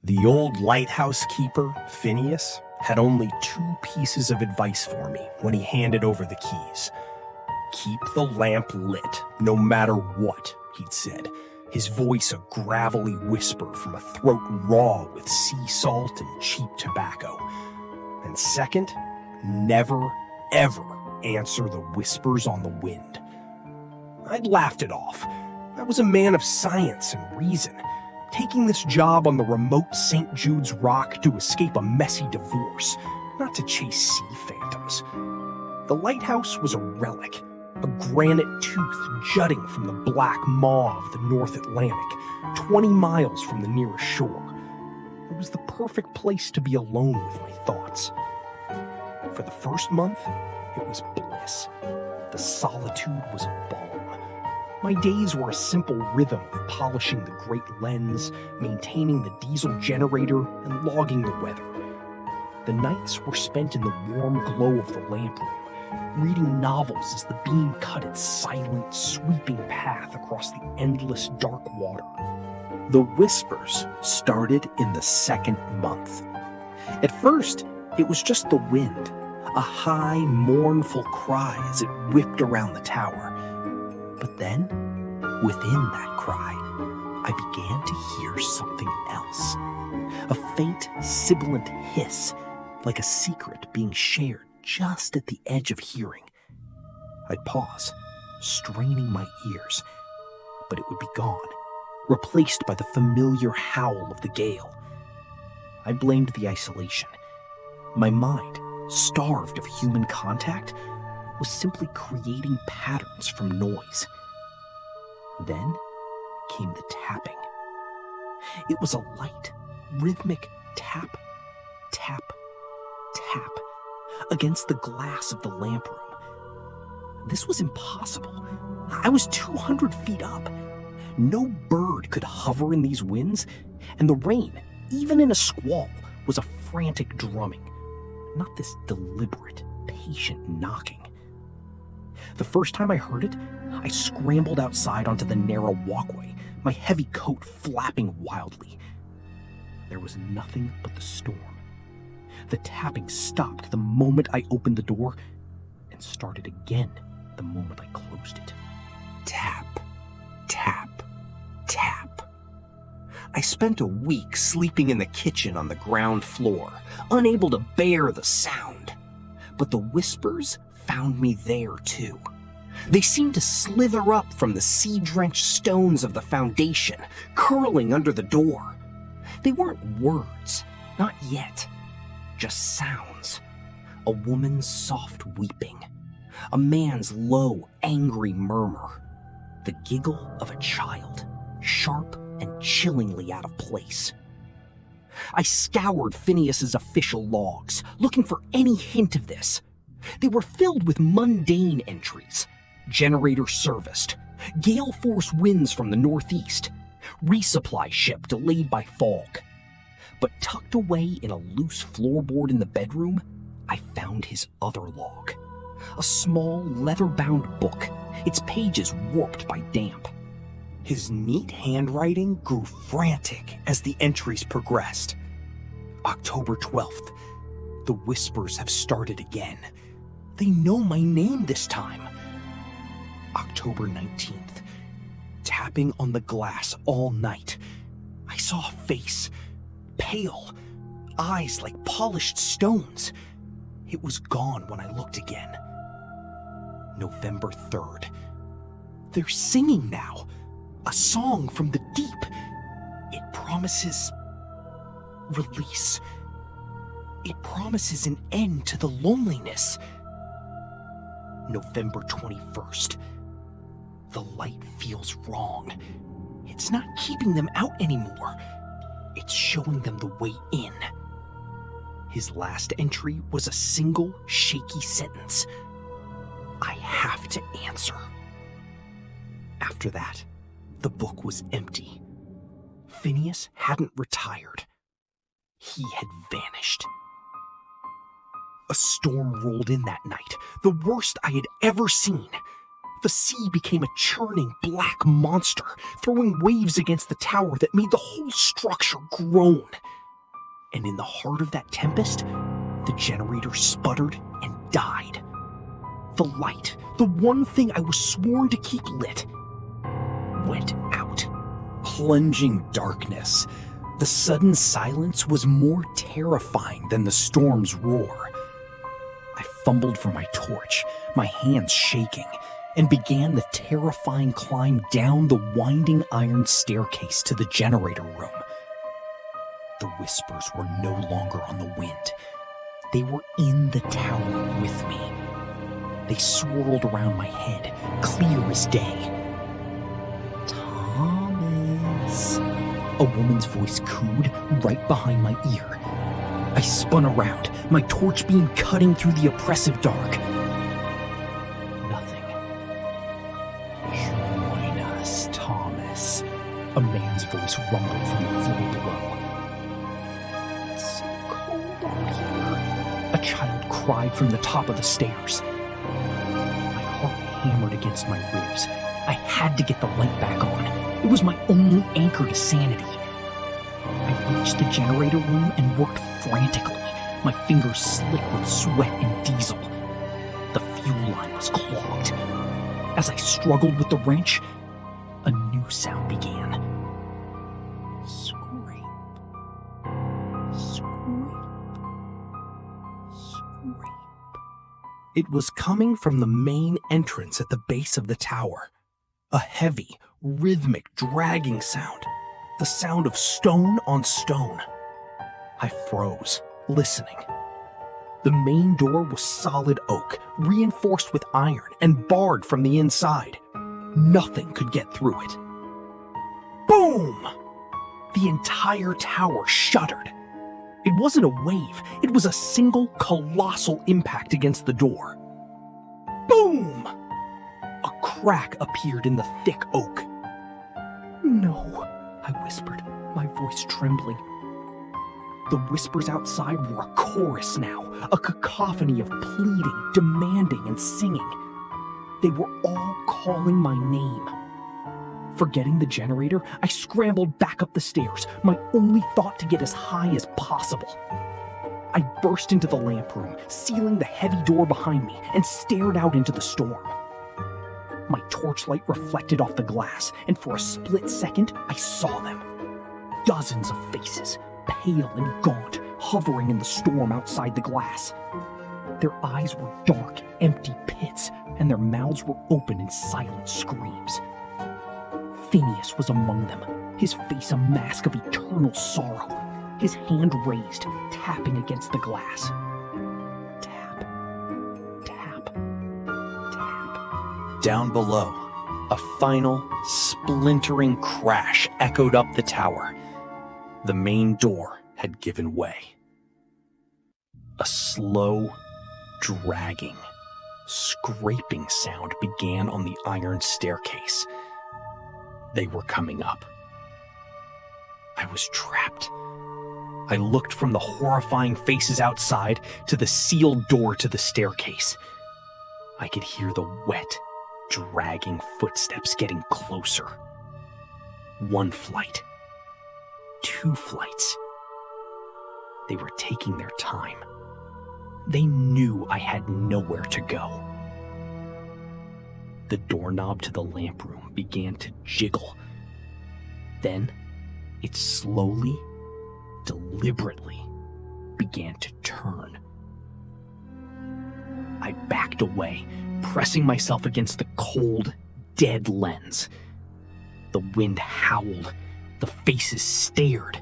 The old lighthouse keeper, Phineas, had only two pieces of advice for me when he handed over the keys. "Keep the lamp lit, no matter what," he'd said, his voice a gravelly whisper from a throat raw with sea salt and cheap tobacco. And second, never, ever answer the whispers on the wind. I'd laughed it off. I was a man of science and reason, taking this job on the remote St. Jude's Rock to escape a messy divorce, not to chase sea phantoms. The lighthouse was a relic, a granite tooth jutting from the black maw of the North Atlantic, 20 miles from the nearest shore. It was the perfect place to be alone with my thoughts. For the first month, it was bliss. The solitude was a balm. My days were a simple rhythm of polishing the great lens, maintaining the diesel generator, and logging the weather. The nights were spent in the warm glow of the lamp room, reading novels as the beam cut its silent, sweeping path across the endless dark water. The whispers started in the second month. At first, it was just the wind, a high, mournful cry as it whipped around the tower. But then, within that cry, I began to hear something else. A faint, sibilant hiss, like a secret being shared just at the edge of hearing. I'd pause, straining my ears, but it would be gone, replaced by the familiar howl of the gale. I blamed the isolation. My mind, starved of human contact, was simply creating patterns from noise. Then came the tapping. It was a light, rhythmic tap, tap, tap against the glass of the lamp room. This was impossible. I was 200 feet up. No bird could hover in these winds, and the rain, even in a squall, was a frantic drumming, not this deliberate, patient knocking. The first time I heard it, I scrambled outside onto the narrow walkway, my heavy coat flapping wildly. There was nothing but the storm. The tapping stopped the moment I opened the door and started again the moment I closed it. Tap, tap, tap. I spent a week sleeping in the kitchen on the ground floor, unable to bear the sound. But the whispers found me there too. They seemed to slither up from the sea-drenched stones of the foundation, curling under the door. They weren't words, not yet, just sounds. A woman's soft weeping, a man's low, angry murmur, the giggle of a child, sharp and chillingly out of place. I scoured Phineas's official logs, looking for any hint of this. They were filled with mundane entries. Generator serviced, gale force winds from the northeast, resupply ship delayed by fog. But tucked away in a loose floorboard in the bedroom, I found his other log. A small, leather-bound book, its pages warped by damp. His neat handwriting grew frantic as the entries progressed. October 12th. The whispers have started again. They know my name this time. October 19th. Tapping on the glass all night. I saw a face. Pale. Eyes like polished stones. It was gone when I looked again. November 3rd. They're singing now. A song from the deep. It promises release. It promises an end to the loneliness. November 21st. The light feels wrong. It's not keeping them out anymore. It's showing them the way in. His last entry was a single, shaky sentence. I have to answer. After that, the book was empty. Phineas hadn't retired. He had vanished. A storm rolled in that night, the worst I had ever seen. The sea became a churning black monster, throwing waves against the tower that made the whole structure groan. And in the heart of that tempest, the generator sputtered and died. The light, the one thing I was sworn to keep lit, went out. Plunging darkness. The sudden silence was more terrifying than the storm's roar. I fumbled for my torch, my hands shaking, and began the terrifying climb down the winding iron staircase to the generator room. The whispers were no longer on the wind. They were in the tower with me. They swirled around my head, clear as day. Thomas, a woman's voice cooed right behind my ear. I spun around, my torch beam cutting through the oppressive dark. Nothing. Join us, Thomas, a man's voice rumbled from the floor below. It's so cold out here, a child cried from the top of the stairs. My heart hammered against my ribs. I had to get the light back on. It was my only anchor to sanity. I reached the generator room and worked frantically, my fingers slick with sweat and diesel. The fuel line was clogged. As I struggled with the wrench, a new sound began. Scrape. Scrape. Scrape. It was coming from the main entrance at the base of the tower. A heavy, rhythmic, dragging sound. The sound of stone on stone. I froze, listening. The main door was solid oak, reinforced with iron and barred from the inside. Nothing could get through it. Boom! The entire tower shuddered. It wasn't a wave, it was a single colossal impact against the door. Boom! A crack appeared in the thick oak. No, I whispered, my voice trembling. The whispers outside were a chorus now, a cacophony of pleading, demanding, and singing. They were all calling my name. Forgetting the generator, I scrambled back up the stairs, my only thought to get as high as possible. I burst into the lamp room, sealing the heavy door behind me, and stared out into the storm. My torchlight reflected off the glass, and for a split second, I saw them. Dozens of faces, pale and gaunt, hovering in the storm outside the glass. Their eyes were dark, empty pits, and their mouths were open in silent screams. Phineas was among them, his face a mask of eternal sorrow, his hand raised, tapping against the glass. Tap, tap, tap. Down below, a final, splintering crash echoed up the tower. The main door had given way. A slow, dragging, scraping sound began on the iron staircase. They were coming up. I was trapped. I looked from the horrifying faces outside to the sealed door to the staircase. I could hear the wet, dragging footsteps getting closer. One flight. 2 flights. They were taking their time. They knew I had nowhere to go. The doorknob to the lamp room began to jiggle. Then, it slowly, deliberately began to turn. I backed away, pressing myself against the cold, dead lens. The wind howled. The faces stared,